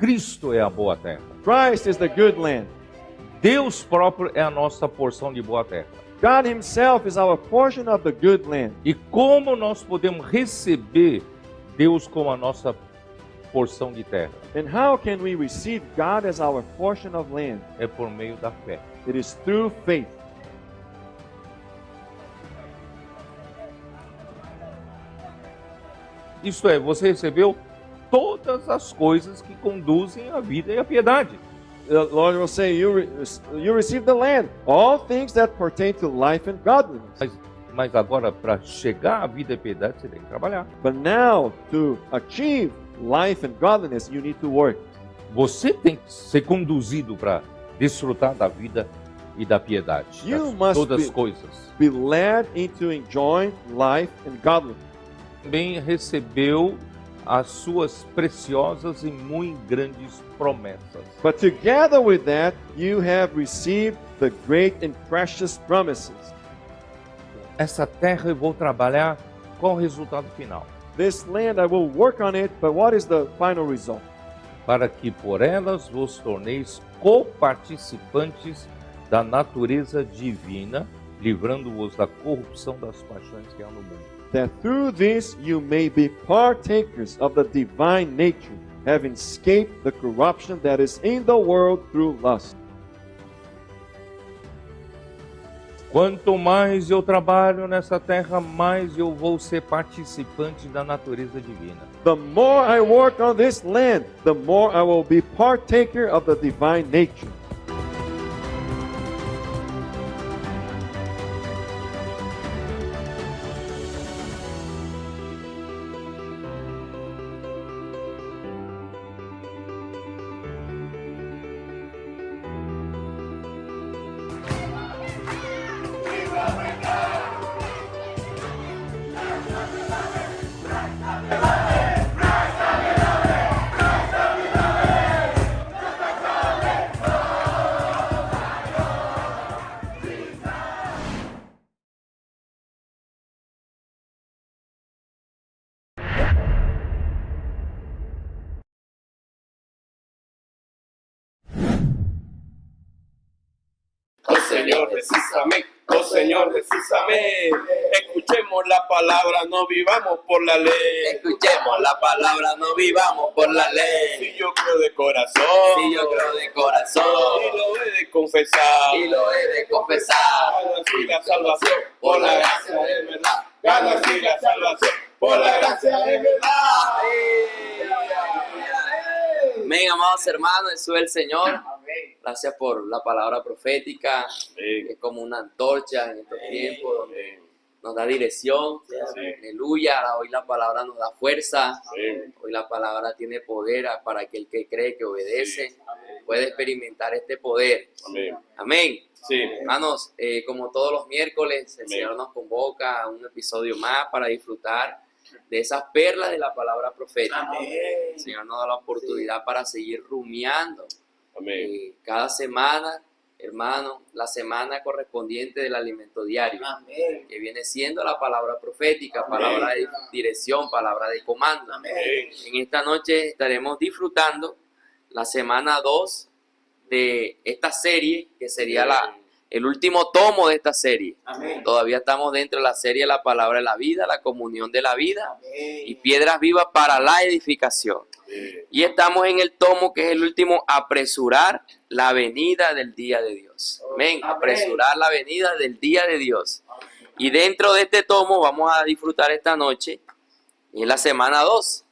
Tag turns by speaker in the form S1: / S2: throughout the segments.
S1: Cristo é a boa terra.
S2: Christ is the good land.
S1: Deus próprio é a nossa porção de boa terra.
S2: God himself is our portion of the good land.
S1: E como nós podemos receber Deus como a nossa porção de terra?
S2: And how can we receive God as our portion of land?
S1: É por meio da fé.
S2: It is through faith.
S1: Isto é, você recebeu todas as coisas que conduzem à vida e à piedade.
S2: The Lord will say, you receive the land, all things that pertain to life and godliness.
S1: Mas agora, para chegar à vida e piedade, você tem que trabalhar.
S2: But now, to achieve life and godliness, you need to work.
S1: Você tem que ser conduzido para desfrutar da vida e da piedade.
S2: You must
S1: Todas as coisas.
S2: Be led into enjoying life and godliness.
S1: Também recebeu as suas preciosas e muito grandes promessas.
S2: But together with that, you have received the great and precious promises.
S1: Essa terra eu vou trabalhar, qual o resultado final?
S2: This land I will work on it, but what is the final result?
S1: Para que por elas vos torneis coparticipantes da natureza divina, livrando-vos da corrupção das paixões que há no mundo.
S2: That through this you may be partakers of the divine nature, having escaped the corruption that is in the world through lust.
S1: Quanto mais eu trabalho nessa terra, mais eu vou ser participante da natureza divina.
S2: The more I work on this land, the more I will be partaker of the divine nature.
S3: Señor, Jesús, amén. Oh Señor Jesús, amén. Escuchemos la palabra, no vivamos por la ley.
S4: Escuchemos la palabra, no vivamos por la ley.
S3: Si yo creo de corazón,
S4: Si yo creo de corazón,
S3: y lo he de confesar,
S4: y lo he de confesar,
S3: gana así la salvación, por la gracia de verdad. Gana así la salvación, por la gracia de verdad.
S4: Amén, amados hermanos, Jesús es el Señor. Gracias por la palabra profética, que es como una antorcha en estos tiempos donde nos da dirección. Aleluya, hoy la palabra nos da fuerza, hoy la palabra tiene poder para aquel que cree, que obedece, puede experimentar este poder. Amén.
S3: Sí.
S4: Hermanos, como todos los miércoles, el Señor nos convoca a un episodio más para disfrutar de esas perlas de la palabra profética. El Señor nos da la oportunidad para seguir rumiando. Cada semana, hermano, la semana correspondiente del alimento diario, que viene siendo la palabra profética, palabra de dirección, palabra de comando. En esta noche estaremos disfrutando la semana 2 de esta serie, que sería el último tomo de esta serie. Todavía estamos dentro de la serie La Palabra de la Vida, la comunión de la vida y piedras vivas para la edificación. Y estamos en el tomo que es el último, apresurar la venida del día de Dios. Amén. Apresurar la venida del día de Dios. Y dentro de este tomo vamos a disfrutar esta noche, en la semana 2,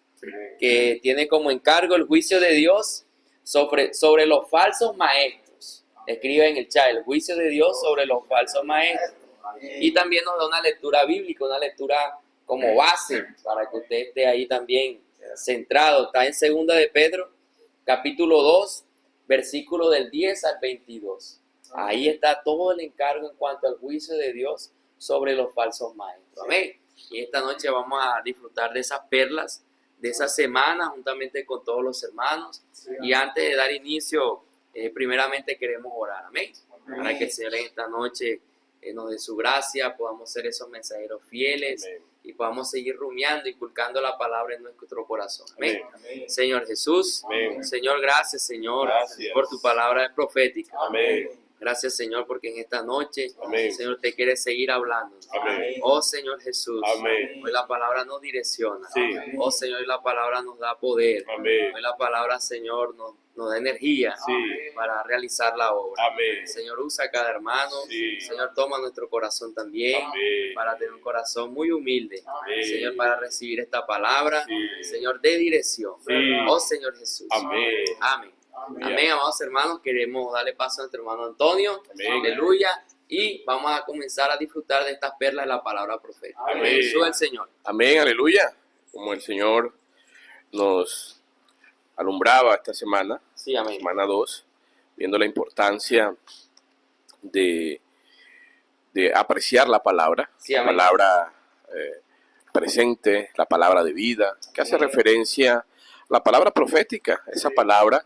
S4: que tiene como encargo el juicio de Dios sobre los falsos maestros. Escribe en el chat, el juicio de Dios sobre los falsos maestros. Y también nos da una lectura bíblica, una lectura como base para que usted esté ahí también centrado. Está en 2 de Pedro, capítulo 2, versículo del 10 al 22. Ahí está todo el encargo en cuanto al juicio de Dios sobre los falsos maestros. Amén. Y esta noche vamos a disfrutar de esas perlas de esa semana juntamente con todos los hermanos. Y antes de dar inicio, primeramente queremos orar. Amén. Para que el Señor en esta noche nos dé su gracia, podamos ser esos mensajeros fieles y podamos seguir rumiando, inculcando la palabra en nuestro corazón. Amén.
S3: Amén.
S4: Señor Jesús,
S3: Amén.
S4: Señor, gracias, Señor,
S3: Gracias.
S4: por tu palabra profética.
S3: Amén.
S4: Gracias, Señor, porque en esta noche,
S3: Amén.
S4: Señor, te quieres seguir hablando.
S3: Amén.
S4: Oh, Señor Jesús,
S3: Amén.
S4: hoy la palabra nos direcciona.
S3: Sí.
S4: Oh, Señor, hoy la palabra nos da poder.
S3: Amén.
S4: Hoy la palabra, Señor, nos da energía
S3: Sí.
S4: para realizar la obra.
S3: Amén.
S4: Señor, usa a cada hermano.
S3: Sí.
S4: Señor, toma nuestro corazón también
S3: Amén.
S4: para tener un corazón muy humilde.
S3: Amén.
S4: Señor, para recibir esta palabra.
S3: Sí.
S4: Señor, de dirección.
S3: Sí.
S4: Oh, Señor Jesús.
S3: Amén.
S4: Amén. Amén, amados hermanos. Queremos darle paso a nuestro hermano Antonio.
S3: Amén.
S4: Aleluya. Y vamos a comenzar a disfrutar de estas perlas de la palabra profética.
S3: Amén.
S4: Jesús el Señor.
S3: Amén, aleluya. Como el Señor nos alumbraba esta semana,
S4: Sí, amén.
S3: semana 2, viendo la importancia de apreciar la palabra,
S4: Sí,
S3: la
S4: amén.
S3: palabra presente, la palabra de vida, que hace referencia a la palabra profética, esa palabra,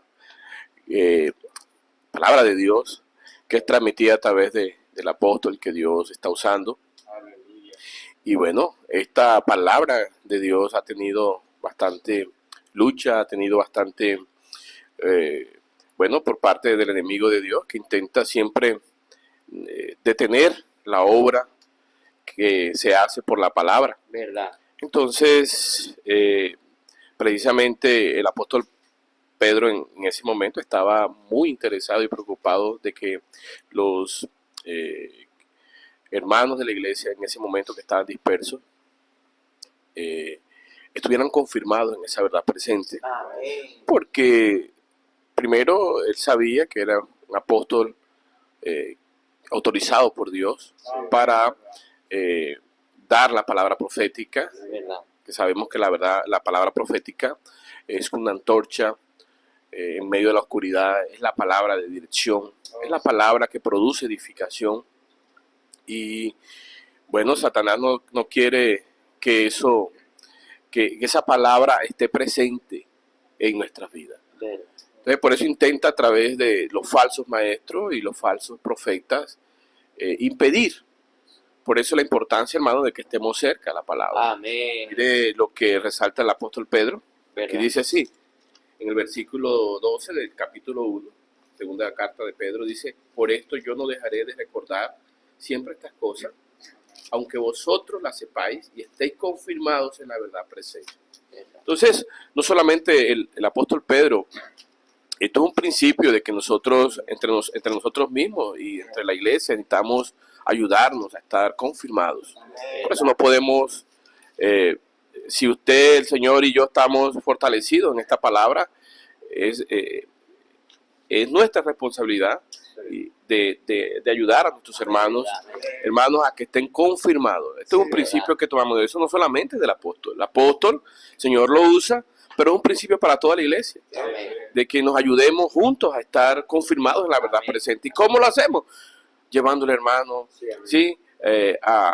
S3: palabra de Dios, que es transmitida a través del apóstol que Dios está usando. Y bueno, esta palabra de Dios ha tenido bastante lucha, ha tenido bastante, por parte del enemigo de Dios, que intenta siempre detener la obra que se hace por la palabra.
S4: Verdad.
S3: Entonces, precisamente el apóstol Pedro en ese momento estaba muy interesado y preocupado de que los hermanos de la iglesia en ese momento que estaban dispersos estuvieran confirmados en esa verdad presente.
S4: Amén.
S3: Porque primero él sabía que era un apóstol autorizado por Dios para dar la palabra profética,
S4: Verdad.
S3: que sabemos que la verdad, la palabra profética es una antorcha en medio de la oscuridad, es la palabra de dirección, es la palabra que produce edificación. Y bueno, Satanás no quiere que esa palabra esté presente en nuestras vidas.
S4: Verdad.
S3: Entonces, por eso intenta a través de los falsos maestros y los falsos profetas impedir. Por eso la importancia, hermano, de que estemos cerca de la palabra.
S4: Amén.
S3: Mire lo que resalta el apóstol Pedro, que
S4: Verdad.
S3: dice así, en el versículo 12 del capítulo 1, segunda carta de Pedro, dice: por esto yo no dejaré de recordar siempre estas cosas, aunque vosotros las sepáis y estéis confirmados en la verdad presente.
S4: Verdad.
S3: Entonces, no solamente el apóstol Pedro, esto es un principio de que nosotros, entre nosotros mismos y entre la iglesia, necesitamos ayudarnos a estar confirmados. Por eso no podemos, si usted, el Señor y yo estamos fortalecidos en esta palabra, es nuestra responsabilidad de ayudar a nuestros hermanos a que estén confirmados. Este es un principio que tomamos de eso, no solamente del apóstol. El apóstol, el Señor lo usa, pero es un principio para toda la iglesia, de que nos ayudemos juntos a estar confirmados en la verdad presente. ¿Y cómo lo hacemos? Llevándole, hermano, ¿sí?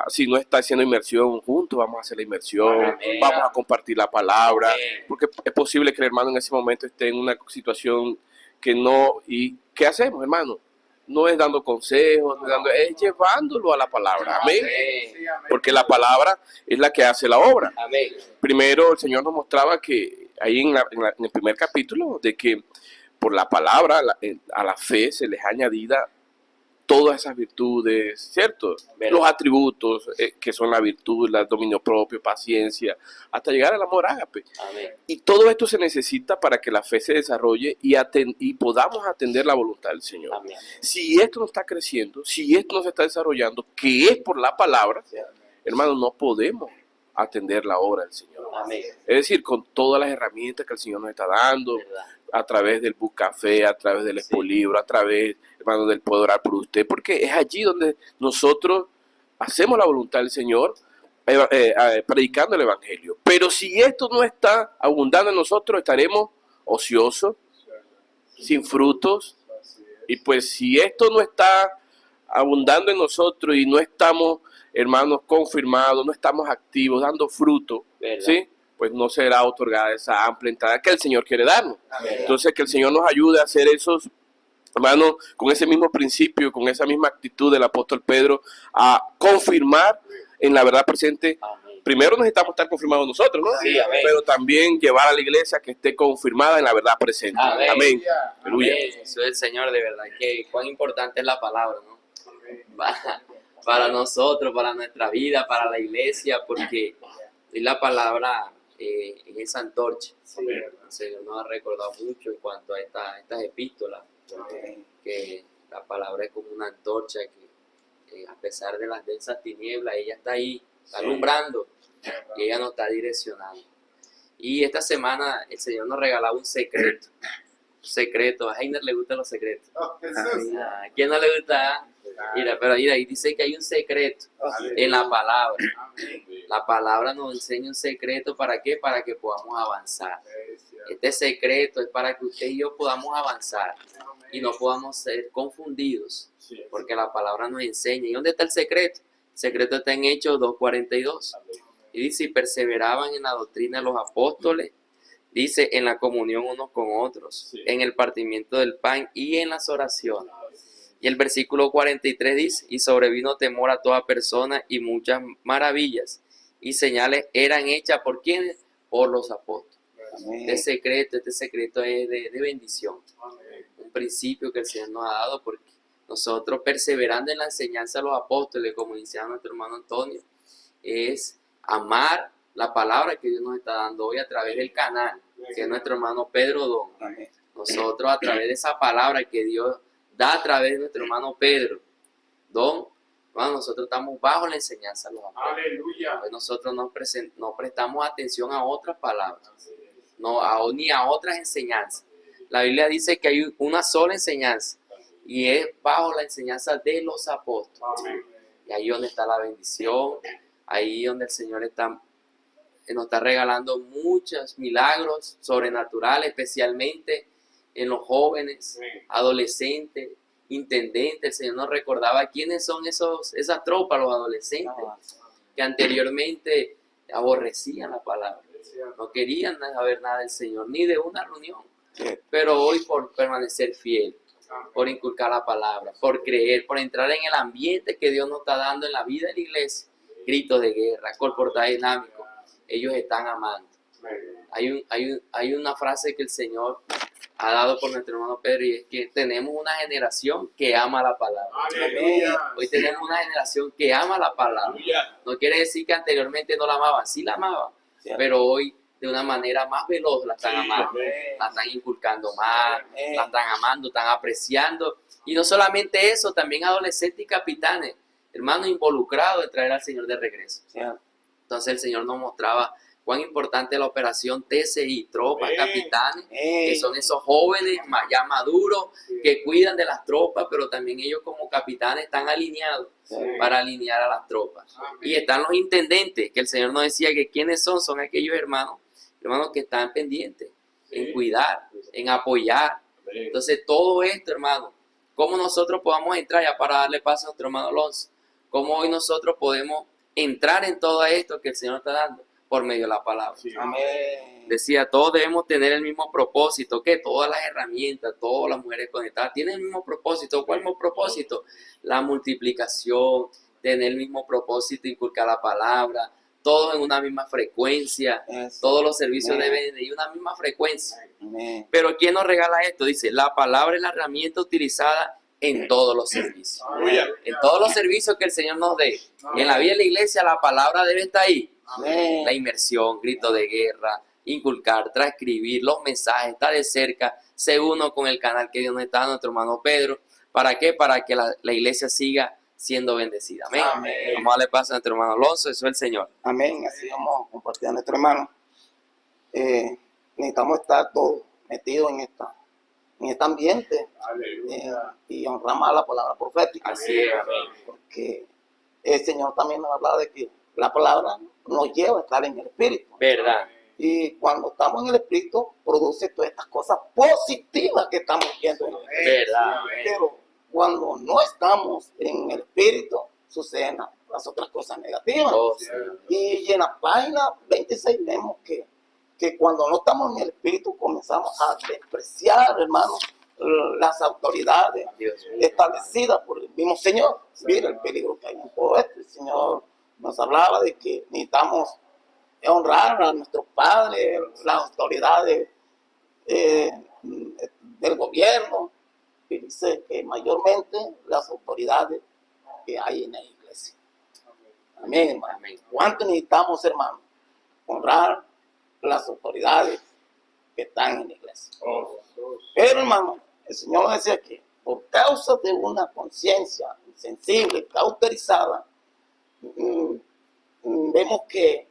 S3: Si no está haciendo inmersión juntos, vamos a hacer la inmersión,
S4: Amén.
S3: vamos a compartir la palabra,
S4: Amén.
S3: porque es posible que el hermano en ese momento esté en una situación que no, y ¿qué hacemos, hermano? No es dando consejos, es llevándolo a la palabra, amén, porque la palabra es la que hace la obra.
S4: Amén.
S3: Primero el Señor nos mostraba que ahí en el primer capítulo, de que por la palabra a la fe se les añadida todas esas virtudes, ¿cierto?
S4: ¿Verdad?
S3: Los atributos que son la virtud, el dominio propio, paciencia, hasta llegar al amor ágape.
S4: Amén.
S3: Y todo esto se necesita para que la fe se desarrolle y podamos atender la voluntad del Señor.
S4: Amén.
S3: Si esto no está creciendo, si esto no se está desarrollando, que es por la palabra, hermano, no podemos atender la obra del Señor.
S4: Amén.
S3: Es decir, con todas las herramientas que el Señor nos está dando,
S4: Verdad.
S3: a través del Book Café, a través del Expolibro, a través, hermano, del Puedo Orar por Usted, porque es allí donde nosotros hacemos la voluntad del Señor, predicando el Evangelio. Pero si esto no está abundando en nosotros, estaremos ociosos, sin frutos. Y pues si esto no está abundando en nosotros y no estamos, hermanos, confirmados, no estamos activos, dando fruto,
S4: ¿Verdad?
S3: ¿sí? Pues no será otorgada esa amplia entrada que el Señor quiere darnos.
S4: Amén.
S3: Entonces, que el Señor nos ayude a hacer esos, hermanos, con ese mismo principio, con esa misma actitud del apóstol Pedro, a confirmar en la verdad presente,
S4: Amén.
S3: primero necesitamos estar confirmados nosotros, ¿no?
S4: Sí, amén.
S3: Pero también llevar a la iglesia que esté confirmada en la verdad presente.
S4: Amén.
S3: Amén. Aleluya.
S4: Amén. Eso es el Señor, de verdad, que cuán importante es la palabra, ¿no? Para nosotros, para nuestra vida, para la iglesia, porque es la palabra, es esa antorcha. El Señor nos ha recordado mucho en cuanto a estas epístolas, que la palabra es como una antorcha que a pesar de las densas tinieblas, ella está ahí, está alumbrando y ella nos está direccionando. Y esta semana el Señor nos regalaba un secreto. A Heiner le gustan los secretos. ¿A quién no le gusta? Mira, pero mira, ahí dice que hay un secreto en la palabra. La palabra nos enseña un secreto, ¿para qué? Para que podamos avanzar. Este secreto es para que usted y yo podamos avanzar y no podamos ser confundidos, porque la palabra nos enseña. ¿Y dónde está el secreto? El secreto está en Hechos 2:42. Y dice, y perseveraban en la doctrina de los apóstoles, dice, en la comunión unos con otros, en el partimiento del pan y en las oraciones. Y el versículo 43 dice, y sobrevino temor a toda persona y muchas maravillas y señales eran hechas ¿por quiénes? Por los apóstoles. Este secreto es de bendición. Un principio que el Señor nos ha dado, porque nosotros perseverando en la enseñanza de los apóstoles, como decía nuestro hermano Antonio, es amar la palabra que Dios nos está dando hoy a través del canal, que es nuestro hermano Pedro Don. Nosotros a través de esa palabra que Dios da a través de nuestro hermano Pedro Don, bueno, nosotros estamos bajo la enseñanza de los apóstoles.
S5: Aleluya.
S4: Pues nosotros no prestamos atención a otras palabras, ni a otras enseñanzas. La Biblia dice que hay una sola enseñanza y es bajo la enseñanza de los apóstoles. Y ahí donde está la bendición, ahí donde el Señor nos está regalando muchos milagros sobrenaturales, especialmente en los jóvenes, adolescentes, intendentes. El Señor nos recordaba quiénes son esas tropas, los adolescentes, que anteriormente aborrecían la palabra, no querían saber nada del Señor, ni de una reunión, pero hoy por permanecer fiel, por inculcar la palabra, por creer, por entrar en el ambiente que Dios nos está dando en la vida de la iglesia, gritos de guerra, corportaje dinámico, ellos están amando. Hay una frase que el Señor ha dado por nuestro hermano Pedro, y es que tenemos una generación que ama la palabra.
S5: Aleluya.
S4: Hoy tenemos una generación que ama la palabra. No quiere decir que anteriormente no la amaban, sí la amaban, pero hoy de una manera más veloz la están amando, la están inculcando más, la están amando, están apreciando. Y no solamente eso, también adolescentes y capitanes, hermanos involucrados en traer al Señor de regreso. Entonces el Señor nos mostraba cuán importante es la operación TCI, tropas, capitanes, que son esos jóvenes ya maduros que cuidan de las tropas, pero también ellos como capitanes están alineados para alinear a las tropas. Y están los intendentes, que el Señor nos decía que quiénes son aquellos hermanos que están pendientes en cuidar, en apoyar. Entonces todo esto, hermano, cómo nosotros podamos entrar, ya para darle paso a nuestro hermano Alonso, cómo hoy nosotros podemos entrar en todo esto que el Señor está dando por medio de la palabra. Decía, todos debemos tener el mismo propósito, que todas las herramientas, todas las mujeres conectadas tienen el mismo propósito. ¿Cuál es el mismo propósito? La multiplicación, tener el mismo propósito, inculcar la palabra, todos en una misma frecuencia, todos los servicios deben de ir una misma frecuencia. Pero ¿quién nos regala esto? Dice, la palabra es la herramienta utilizada en todos los servicios. En todos los servicios que el Señor nos dé. En la vida de la iglesia la palabra debe estar ahí. La inmersión, grito de guerra, inculcar, transcribir los mensajes, estar de cerca, ser uno con el canal que Dios nos está dando, nuestro hermano Pedro. ¿Para qué? Para que la iglesia siga siendo bendecida. Amén. Vamos a darle paso a nuestro hermano Alonso, eso es el Señor.
S6: Amén. Así vamos a compartir a nuestro hermano. Necesitamos estar todos metidos en este ambiente y honrar más la palabra profética.
S4: Así es, amén.
S6: Porque el Señor también nos habla de que la palabra nos lleva a estar en el Espíritu.
S4: Verdad.
S6: Y cuando estamos en el Espíritu, produce todas estas cosas positivas que estamos viendo en el Espíritu.
S4: Verdad.
S6: Pero cuando no estamos en el Espíritu, suceden las otras cosas negativas. Y en la página 26 vemos que cuando no estamos en el Espíritu comenzamos a despreciar, hermanos, las autoridades establecidas por el mismo Señor. Mira el peligro que hay en todo esto. El Señor nos hablaba de que necesitamos honrar a nuestros padres, las autoridades del gobierno, y dice que mayormente las autoridades que hay en la iglesia. Amén, hermano. ¿Cuánto necesitamos, hermano? Honrar las autoridades que están en la iglesia. Pero, hermano, el Señor nos decía que por causa de una conciencia sensible, cauterizada, vemos que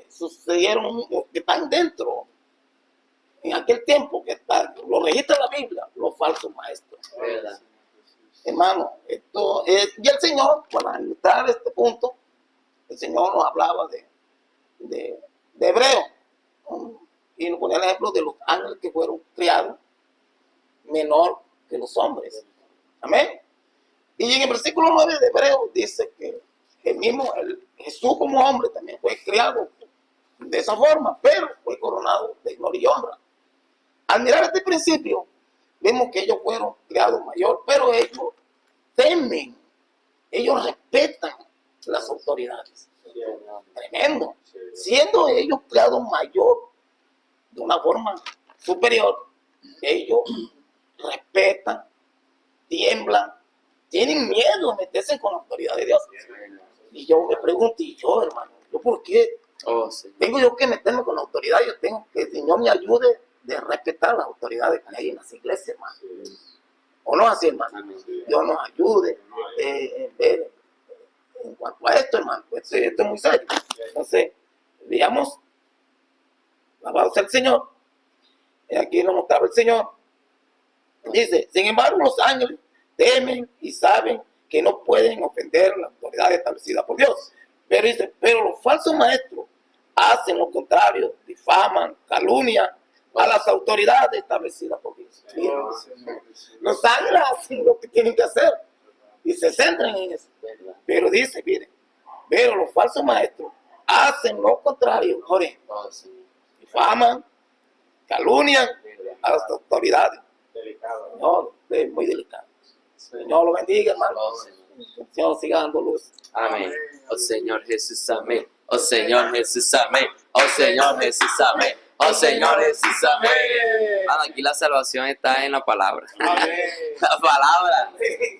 S6: sucedieron, que están dentro, en aquel tiempo, que lo registra la Biblia, los falsos maestros.
S4: ¿Verdad?
S6: Hermano, esto es, y el Señor, para ilustrar este punto, el Señor nos hablaba de Hebreo, y nos ponía el ejemplo de los ángeles que fueron criados menor que los hombres. Amén. Y en el versículo 9 de Hebreo dice que el mismo Jesús como hombre también fue criado de esa forma, pero fue coronado de gloria y honra. Al mirar este principio, vemos que ellos fueron criados mayor, pero ellos temen, ellos respetan las autoridades. Tremendo. Siendo ellos criados mayor de una forma superior, ellos respetan, tiemblan, tienen miedo de meterse con la autoridad de Dios. Y yo me pregunto, ¿y yo, hermano? ¿Yo por qué? Tengo yo que meterme con la autoridad, yo tengo que el Señor me ayude de respetar las autoridades que hay en las iglesias, hermano. ¿O no así, hermano? Dios nos ayude en cuanto a esto, hermano. Pues esto es muy serio. Entonces, veamos, alabado sea el Señor. Y aquí nos mostraba el Señor. Dice, sin embargo, los ángeles temen y saben que no pueden ofender la autoridad establecida por Dios. Pero dice, pero los falsos maestros hacen lo contrario, difaman, calumnian a las autoridades establecidas por Dios. Los ángeles hacen lo que tienen que hacer y se centran en eso. Pero dice, miren, pero los falsos maestros hacen lo contrario, difaman, calumnian a las autoridades. No, es muy delicado. Señor lo bendiga, hermano. El Señor siga dando luz.
S4: Amén. Oh Señor Jesús, amén. Oh Señor Jesús, amén. Oh Señor Jesús, amén. Oh Señor Jesús, amén. Hermano, aquí la salvación está en la palabra.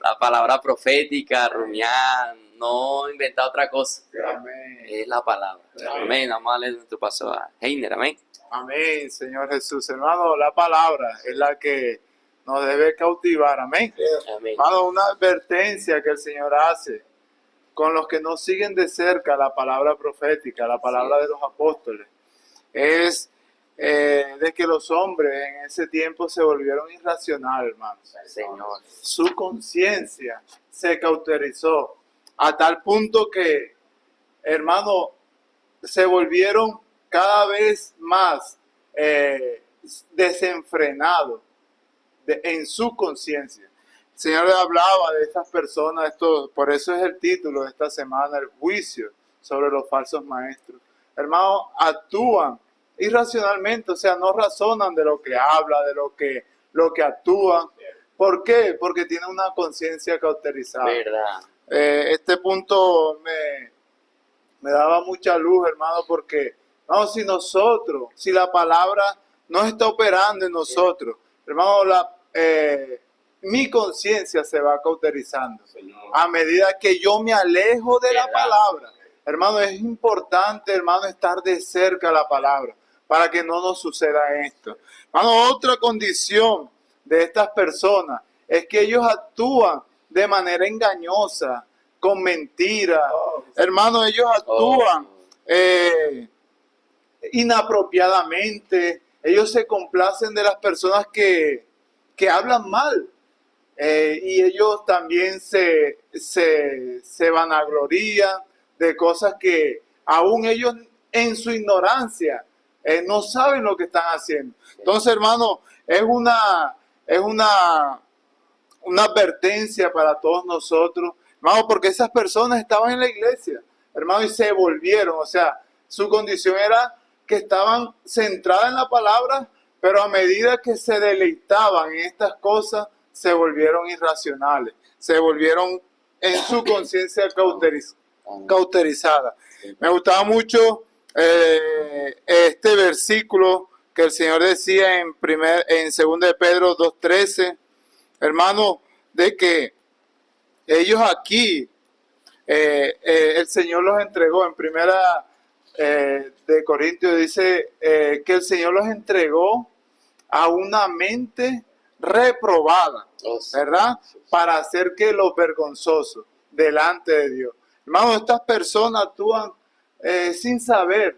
S4: La palabra profética, rumiar, no inventar otra cosa.
S5: Amén.
S4: Es la palabra. Amén. Vamos a darle nuestro paso a Heiner, amén.
S5: Amén, Señor Jesús. Hermano, la palabra es la que nos debe cautivar. Amén.
S4: Amén.
S5: Hermano, una advertencia que el Señor hace con los que no siguen de cerca la palabra profética, la palabra de los apóstoles, es de que los hombres en ese tiempo se volvieron irracionales, hermanos.
S4: Señor.
S5: Su conciencia se cauterizó a tal punto que, hermano, se volvieron cada vez más desenfrenados en su conciencia. El Señor le hablaba de estas personas, por eso es el título de esta semana, el juicio sobre los falsos maestros. Hermanos, actúan irracionalmente, o sea, no razonan de lo que habla, de lo que actúan. ¿Por qué? Porque tienen una conciencia cauterizada.
S4: Verdad.
S5: Este punto me daba mucha luz, hermano, porque no, si la palabra no está operando en nosotros, hermano, mi conciencia se va cauterizando. A medida que yo me alejo de la palabra, hermano, es importante, hermano, estar de cerca a la palabra para que no nos suceda esto. Hermano, otra condición de estas personas es que ellos actúan de manera engañosa, con mentiras. Hermano, ellos actúan inapropiadamente. Ellos se complacen de las personas que hablan mal. Y ellos también se vanaglorían de cosas que aún ellos en su ignorancia no saben lo que están haciendo. Entonces, hermano, es una advertencia para todos nosotros, hermano, porque esas personas estaban en la iglesia, hermano, y se volvieron, o sea, su condición era que estaban centradas en la palabra, pero a medida que se deleitaban en estas cosas, se volvieron irracionales, se volvieron en su conciencia cauterizada. Me gustaba mucho este versículo que el Señor decía en 2 de Pedro 2:13, hermano, de que ellos aquí, el Señor los entregó. En primera de Corintios dice que el Señor los entregó a una mente reprobada, ¿verdad? Para hacer que los vergonzosos delante de Dios. Hermano, estas personas actúan sin saber,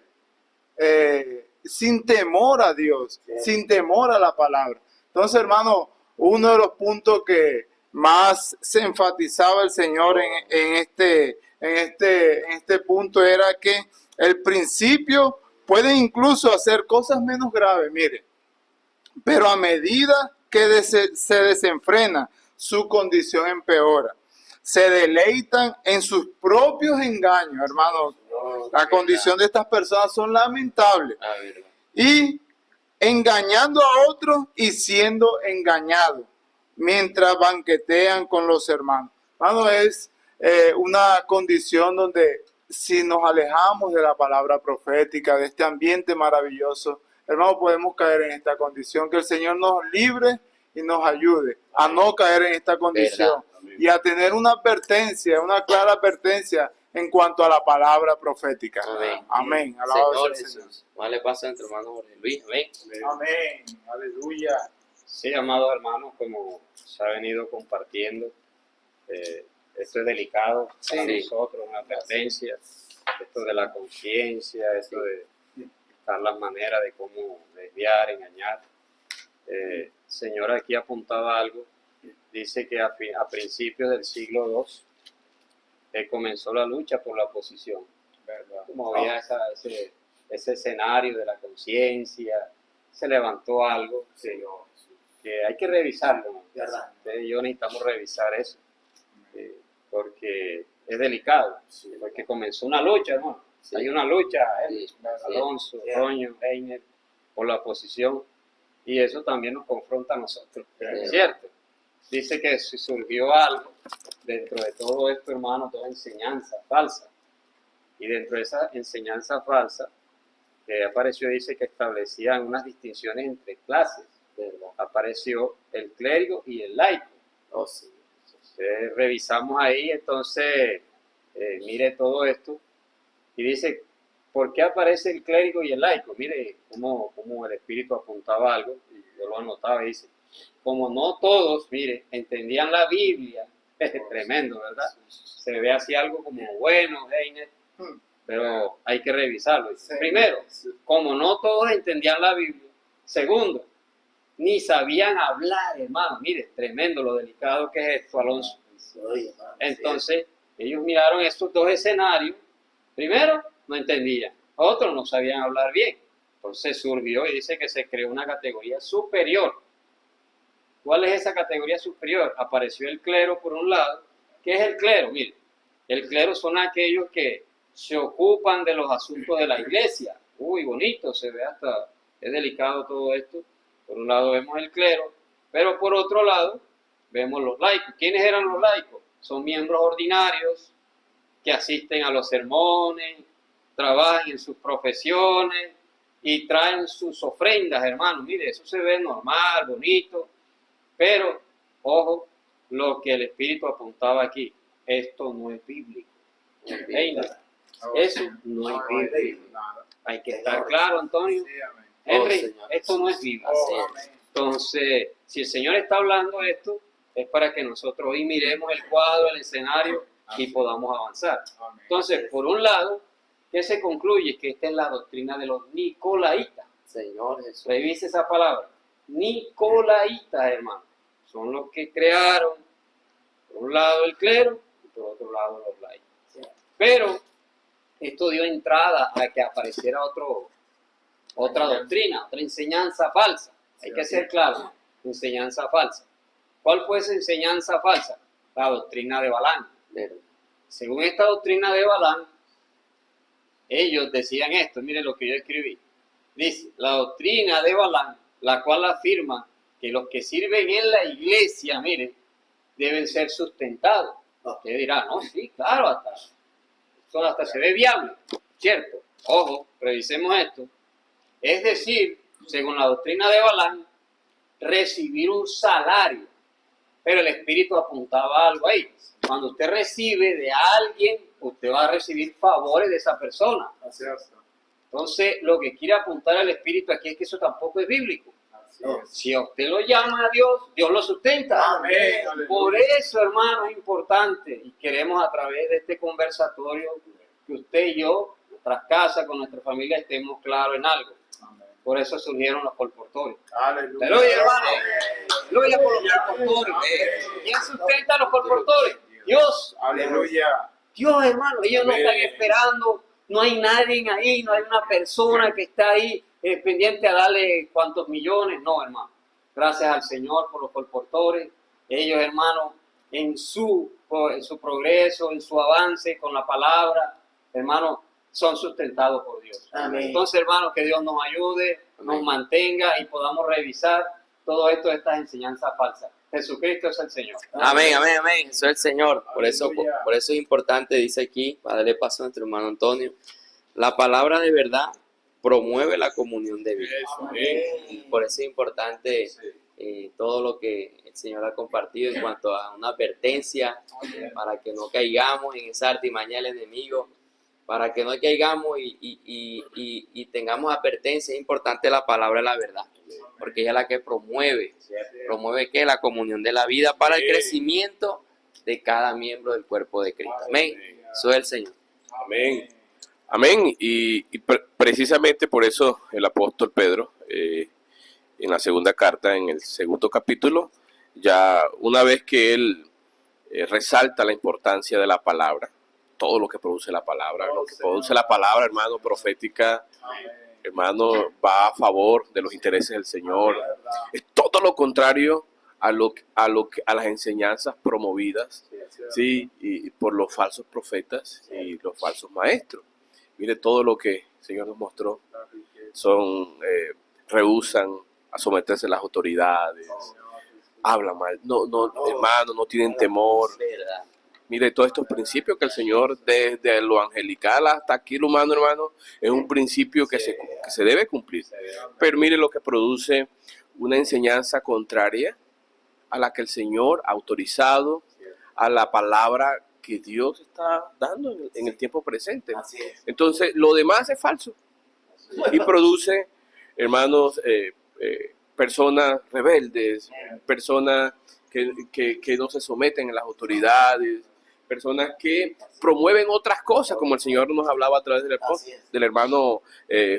S5: sin temor a Dios, sin temor a la palabra. Entonces, hermano, uno de los puntos que más se enfatizaba el Señor en este punto era que el principio puede incluso hacer cosas menos graves, mire, pero a medida que se desenfrena, su condición empeora. Se deleitan en sus propios engaños, hermanos. La condición de estas personas son lamentables. Y engañando a otros y siendo engañados mientras banquetean con los hermanos. Hermano, es una condición donde si nos alejamos de la palabra profética, de este ambiente maravilloso, hermano, podemos caer en esta condición. Que el Señor nos libre y nos ayude a no caer en esta condición y a tener una advertencia, una clara advertencia en cuanto a la palabra profética.
S4: Amén.
S5: Amén. Alabado sea el
S4: Señor
S5: Señor.
S4: Jesús. Más le pasa a nuestro hermano Jorge Luis. Amén.
S5: Amén. Aleluya.
S7: Sí, amados hermanos, como se ha venido compartiendo, esto es delicado para nosotros, una advertencia, esto de la conciencia, esto de buscar las maneras de cómo desviar, engañar. Señor aquí apuntaba algo, dice que a principios del siglo II comenzó la lucha por la oposición. Como había ese escenario de la conciencia, se levantó algo que hay que revisarlo. Ustedes y yo necesitamos revisar eso, porque es delicado, porque comenzó una lucha, hermano. Hay una lucha, Alonso, Roño, Heiner, por la oposición, y eso también nos confronta a nosotros, ¿cierto? Dice que si surgió algo dentro de todo esto, hermano, toda enseñanza falsa, y dentro de esa enseñanza falsa apareció, dice que establecían unas distinciones entre clases. Apareció el clérigo y el laico. Revisamos ahí, entonces, mire todo esto, y dice, ¿por qué aparece el clérigo y el laico? Mire cómo el Espíritu apuntaba algo, y yo lo anotaba, y dice, como no todos, mire, entendían la Biblia, es tremendo, ¿verdad? Se ve así algo como bueno, Heiner, pero hay que revisarlo. Primero, como no todos entendían la Biblia. Segundo, ni sabían hablar, hermano. Mire, tremendo lo delicado que es esto, Alonso. Entonces, ellos miraron estos dos escenarios. Primero, no entendían. Otros no sabían hablar bien. Entonces surgió y dice que se creó una categoría superior. ¿Cuál es esa categoría superior? Apareció el clero por un lado. ¿Qué es el clero? Mire, el clero son aquellos que se ocupan de los asuntos de la iglesia. Uy, bonito, se ve hasta, es delicado todo esto. Por un lado vemos el clero, pero por otro lado vemos los laicos. ¿Quiénes eran los laicos? Son miembros ordinarios que asisten a los sermones, trabajan en sus profesiones y traen sus ofrendas, hermanos. Mire, eso se ve normal, bonito, pero, ojo, lo que el Espíritu apuntaba aquí, esto no es bíblico. Eso no es bíblico. Hay que estar claro, Antonio. Henry, esto no es bíblico. Entonces, si el Señor está hablando esto, es para que nosotros hoy miremos el cuadro, el escenario y podamos avanzar. Entonces, por un lado, ¿qué se concluye? Que esta es la doctrina de los nicolaitas.
S4: Señor Jesús.
S7: Revise esa palabra. Nicolaitas, hermano. Son los que crearon, por un lado el clero y por otro lado los laicos. Pero esto dio entrada a que apareciera otra doctrina, otra enseñanza falsa. Hay que ser claro, enseñanza falsa. ¿Cuál fue esa enseñanza falsa? La doctrina de Balaam. Según esta doctrina de Balaam, ellos decían esto, mire lo que yo escribí. Dice, la doctrina de Balaam, la cual afirma que los que sirven en la iglesia, mire, deben ser sustentados. Usted dirá, no, sí, claro, hasta eso hasta se ve viable, ¿cierto? Ojo, revisemos esto. Es decir, según la doctrina de Balaam, recibir un salario. Pero el Espíritu apuntaba algo ahí. Cuando usted recibe de alguien, usted va a recibir favores de esa persona. Entonces, lo que quiere apuntar el Espíritu aquí es que eso tampoco es bíblico. Si a usted lo llama a Dios, Dios lo sustenta.
S5: Amén.
S7: Por eso, hermano, es importante y queremos a través de este conversatorio que usted y yo, nuestras casas, con nuestra familia, estemos claros en algo. Por eso surgieron los colportorios.
S5: Aleluya.
S7: Aleluya, hermano. Aleluya por los colportorios. ¿Quién sustenta los colportorios? Dios.
S5: Aleluya.
S7: Dios, hermano. Ellos no están esperando. No hay nadie ahí. No hay una persona que está ahí pendiente a darle cuántos millones. No, hermano. Gracias al Señor por los colportores. Ellos, hermano, en su progreso, en su avance con la palabra, hermano, son sustentados por Dios.
S6: Amén.
S7: Entonces, hermano, que Dios nos ayude, nos mantenga y podamos revisar todo esto de estas enseñanzas falsas. Jesucristo es el Señor.
S4: Amén, amén, amén. Eso es el Señor. Por eso
S5: Aleluya.
S4: es importante, dice aquí, para darle paso a nuestro hermano Antonio, la palabra de verdad promueve la comunión de vida. Y por eso es importante todo lo que el Señor ha compartido en cuanto a una advertencia para que no caigamos en esa artimaña del enemigo, para que no caigamos y tengamos advertencia. Es importante la palabra de la verdad, porque ella es la que promueve que la comunión de la vida para el crecimiento de cada miembro del cuerpo de Cristo. Amén. Eso es el Señor.
S3: Amén. Amén. Y precisamente por eso el apóstol Pedro, en la segunda carta, en el segundo capítulo, ya una vez que él resalta la importancia de la palabra, todo lo que produce la palabra, lo que produce la palabra, hermano, profética, hermano, va a favor de los intereses del Señor. Es todo lo contrario a las enseñanzas promovidas, sí, y por los falsos profetas y los falsos maestros. Mire todo lo que el Señor nos mostró. Rehúsan a someterse a las autoridades, hablan mal, hermano, no tienen temor. Mire, todos estos principios que el Señor, desde lo angelical hasta aquí lo humano, hermano, es un principio que se debe cumplir. Pero mire lo que produce una enseñanza contraria a la que el Señor ha autorizado, a la palabra que Dios está dando en el tiempo presente. Entonces, lo demás es falso. Y produce, hermanos, personas rebeldes, personas que no se someten a las autoridades, personas que promueven otras cosas, como el Señor nos hablaba a través del hermano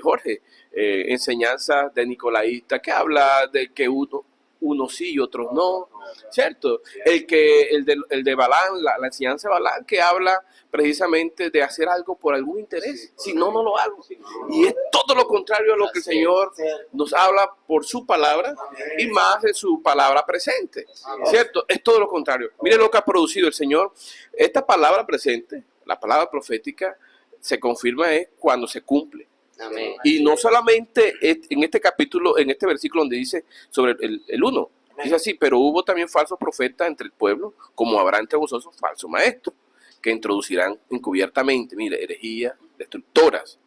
S3: Jorge, enseñanzas de Nicolaíta, que habla de que unos sí y otros no, ¿cierto? El de Balaam, la enseñanza de Balaam, que habla precisamente de hacer algo por algún interés, si no, no lo hago. Y es todo lo contrario a lo que el Señor nos habla por su palabra y más de su palabra presente, ¿cierto? Es todo lo contrario. Mire lo que ha producido el Señor. Esta palabra presente, la palabra profética, se confirma es cuando se cumple.
S4: Amén.
S3: Y no solamente en este capítulo, en este versículo donde dice sobre el 1, dice así, pero hubo también falsos profetas entre el pueblo, como habrá entre vosotros falsos maestros, que introducirán encubiertamente, mire, herejías destructoras.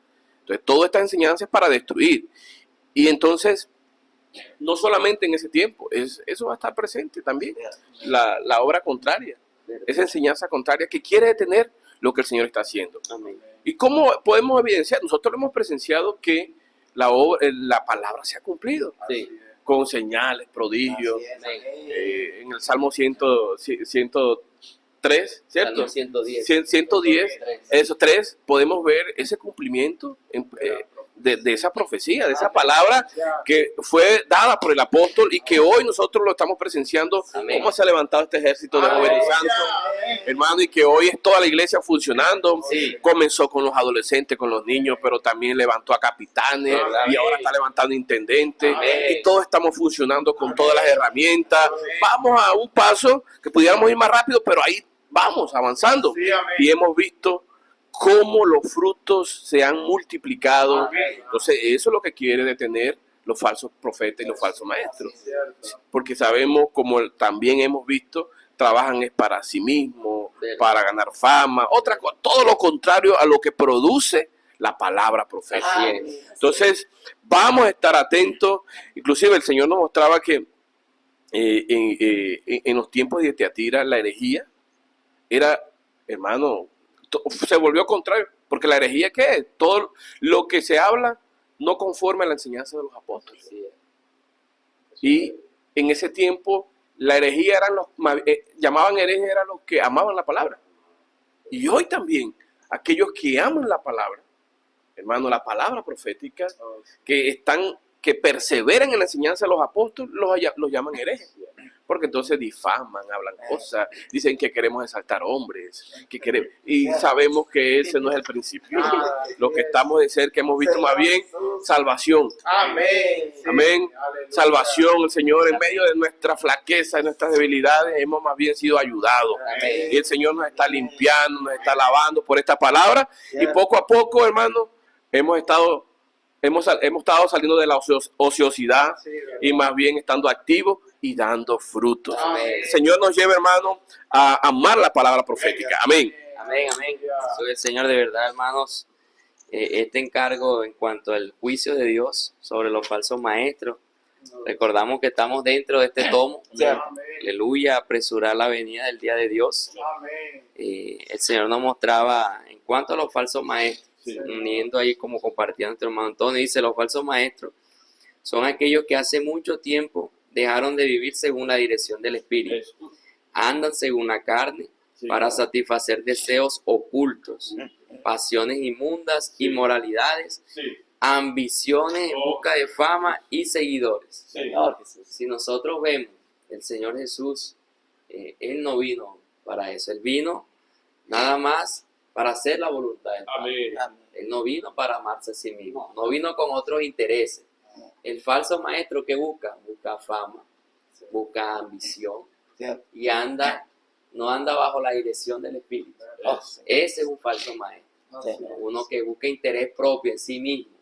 S3: Entonces, toda esta enseñanza es para destruir. Y entonces, no solamente en ese tiempo, eso va a estar presente también, la obra contraria, esa enseñanza contraria que quiere detener lo que el Señor está haciendo.
S4: Amén.
S3: ¿Y cómo podemos evidenciar? Nosotros hemos presenciado que la palabra se ha cumplido,
S4: Sí.
S3: con señales, prodigios. En el Salmo 103, ¿cierto?
S4: Salmo 110.
S3: 110, esos 3, podemos ver ese cumplimiento de esa profecía, de esa palabra que fue dada por el apóstol y que hoy nosotros lo estamos presenciando.
S4: Amén.
S3: Cómo se ha levantado este ejército de jóvenes santos, hermano, y que hoy es toda la iglesia funcionando.
S4: Sí.
S3: Comenzó con los adolescentes, con los niños, pero también levantó a capitanes.
S4: Amén.
S3: Y ahora está levantando intendentes.
S4: Amén.
S3: Y todos estamos funcionando con todas las herramientas. Vamos a un paso que pudiéramos ir más rápido, pero ahí vamos avanzando.
S5: Sí, amén.
S3: Y hemos visto cómo los frutos se han multiplicado.
S5: Amén.
S3: Entonces, eso es lo que quiere detener los falsos profetas y los falsos maestros. Porque sabemos, como también hemos visto, trabajan es para sí mismos, para ganar fama, otra cosa, todo lo contrario a lo que produce la palabra profética. Entonces, vamos a estar atentos. Inclusive el Señor nos mostraba que en los tiempos de Tiatira la herejía era, hermano, se volvió contrario, porque la herejía, ¿qué es? Todo lo que se habla no conforme a la enseñanza de los apóstoles. Y en ese tiempo la herejía eran llamaban herejes, eran los que amaban la palabra. Y hoy también, aquellos que aman la palabra, hermano, la palabra profética, que perseveran en la enseñanza de los apóstoles, los llaman herejes. Porque entonces difaman, hablan cosas, dicen que queremos exaltar hombres, y sabemos que ese no es el principio. Lo que estamos de cerca hemos visto más bien salvación.
S5: Amén.
S3: Amén. Salvación, el Señor, en medio de nuestra flaqueza, de nuestras debilidades, hemos más bien sido ayudados. Y el Señor nos está limpiando, nos está lavando por esta palabra. Y poco a poco, hermano, hemos estado saliendo de la ociosidad y más bien estando activos y dando frutos. El Señor nos lleva, hermano, a amar la palabra profética. Amén.
S4: Amén, amén. Soy el Señor de verdad, hermanos. Este encargo en cuanto al juicio de Dios sobre los falsos maestros. Recordamos que estamos dentro de este tomo. Aleluya, apresurar la venida del día de Dios. El Señor nos mostraba en cuanto a los falsos maestros, uniendo ahí como compartía nuestro hermano Antonio, dice: los falsos maestros son aquellos que hace mucho tiempo dejaron de vivir según la dirección del Espíritu. Andan según la carne para satisfacer deseos ocultos, pasiones inmundas, inmoralidades, ambiciones en busca de fama y seguidores. Si nosotros vemos, el Señor Jesús, Él no vino para eso. Él vino nada más para hacer la voluntad del Padre. Él no vino para amarse a sí mismo, no vino con otros intereses. El falso maestro que busca fama, busca ambición y no anda bajo la dirección del Espíritu. Ese es un falso maestro, uno que busca interés propio en sí mismo.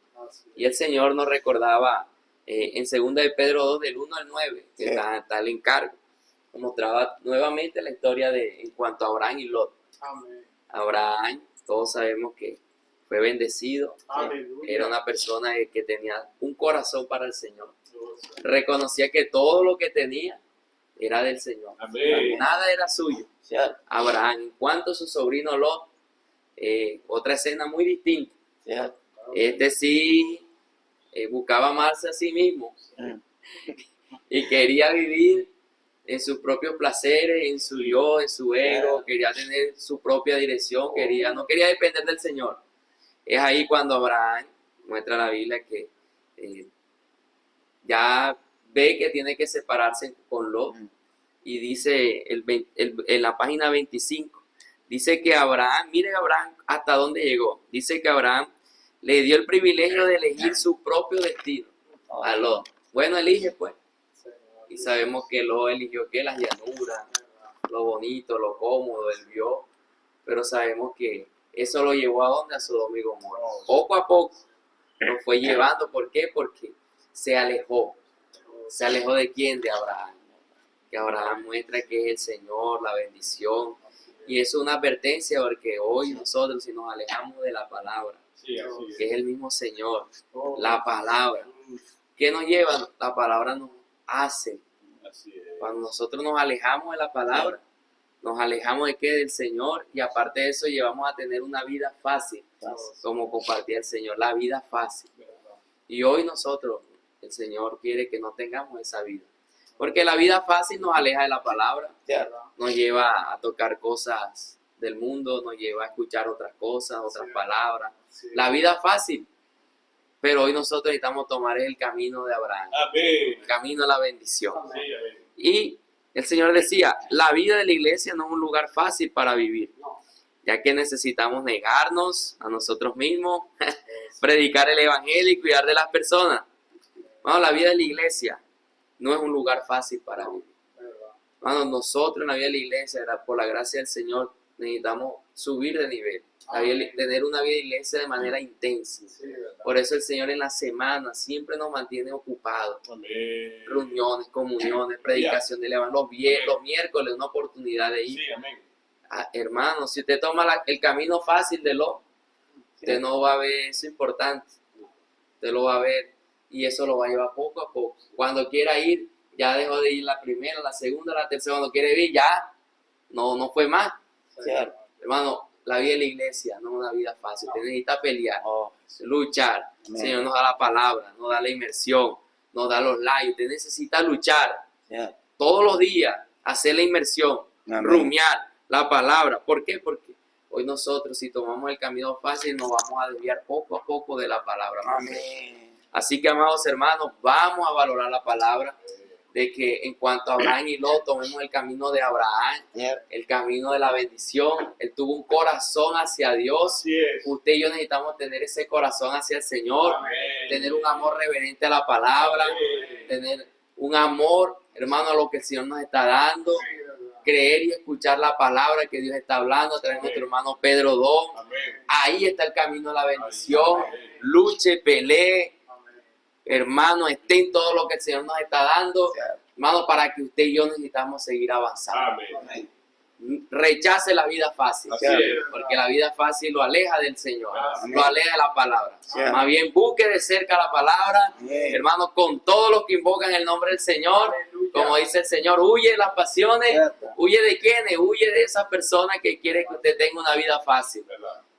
S4: Y el Señor nos recordaba en 2 de Pedro 2, del 1 al 9, que está el encargo. Nos mostraba nuevamente la historia en cuanto a Abraham y Lot. Abraham, todos sabemos que fue bendecido, era una persona que tenía un corazón para el Señor, reconocía que todo lo que tenía era del Señor, nada era suyo. Abraham, en cuanto a su sobrino Lot, otra escena muy distinta. Este sí buscaba amarse a sí mismo y quería vivir en sus propios placeres, en su yo, en su ego, quería tener su propia dirección, no quería depender del Señor. Es ahí cuando Abraham muestra la Biblia que ya ve que tiene que separarse con Lot, y dice en la página 25, dice que Abraham, mire Abraham hasta dónde llegó, dice que Abraham le dio el privilegio de elegir su propio destino a Lot. Bueno, elige pues. Y sabemos que Lot eligió que las llanuras, lo bonito, lo cómodo, él vio, pero sabemos que eso lo llevó a donde, a Sodoma y Gomorra. Poco a poco lo fue llevando. ¿Por qué? Porque se alejó. ¿Se alejó de quién? De Abraham. Que Abraham muestra que es el Señor, la bendición. Y es una advertencia, porque hoy nosotros, si nos alejamos de la palabra, que es el mismo Señor, la palabra, ¿qué nos lleva? La palabra nos hace. Cuando nosotros nos alejamos de la palabra, nos alejamos de qué, del Señor, y aparte de eso llevamos a tener una vida fácil, como compartía el Señor, la vida fácil. Y hoy nosotros, el Señor quiere que no tengamos esa vida, porque la vida fácil nos aleja de la palabra, nos lleva a tocar cosas del mundo, nos lleva a escuchar otras cosas, otras palabras. La vida fácil. Pero hoy nosotros necesitamos tomar el camino de Abraham, el camino a la bendición. Y el Señor decía, la vida de la iglesia no es un lugar fácil para vivir, ya que necesitamos negarnos a nosotros mismos, predicar el evangelio y cuidar de las personas. Bueno, la vida de la iglesia no es un lugar fácil para vivir. Bueno, nosotros en la vida de la iglesia, por la gracia del Señor, necesitamos subir de nivel, tener una vida de iglesia de manera intensa. Por eso el Señor en la semana siempre nos mantiene ocupados. Reuniones, comuniones, predicación del evangelio. Los miércoles, una oportunidad de ir Hermano, si usted toma el camino fácil de lo, usted no va a ver eso importante. Usted lo va a ver y eso lo va a llevar poco a poco. Cuando quiera ir, ya dejó de ir la primera, la segunda, la tercera. Cuando quiere ir, ya no fue más.
S6: Cierto.
S4: Hermano, la vida de la iglesia no es una vida fácil. Usted necesita pelear, luchar. El
S6: Amén.
S4: Señor nos da la palabra, nos da la inmersión, nos da los likes. Usted necesita luchar
S6: Cierto.
S4: todos los días, hacer la inmersión,
S6: Amén.
S4: rumiar la palabra. ¿Por qué? Porque hoy nosotros, si tomamos el camino fácil, nos vamos a desviar poco a poco de la palabra.
S6: Amén.
S4: Así que, amados hermanos, vamos a valorar la palabra de que en cuanto a Abraham y Lot, tomemos el camino de Abraham,
S6: Cierto.
S4: el camino de la bendición. Él tuvo un corazón hacia Dios. Usted y yo necesitamos tener ese corazón hacia el Señor, tener un amor reverente a la palabra, tener un amor, hermano, a lo que el Señor nos está dando, creer y escuchar la palabra que Dios está hablando a través de nuestro hermano Pedro Don. Ahí está el camino de la bendición. Luche, pelee, hermano, esté en todo lo que el Señor nos está dando, hermano, para que usted y yo necesitamos seguir avanzando.
S6: Amén.
S4: Rechace la vida fácil, porque la vida fácil lo aleja del Señor, lo aleja de la palabra. Más bien busque de cerca la palabra, hermano, con todos los que invocan el nombre del Señor. Como dice el Señor, huye de las pasiones. ¿Huye de quiénes? Huye de esas personas que quieren que usted tenga una vida fácil.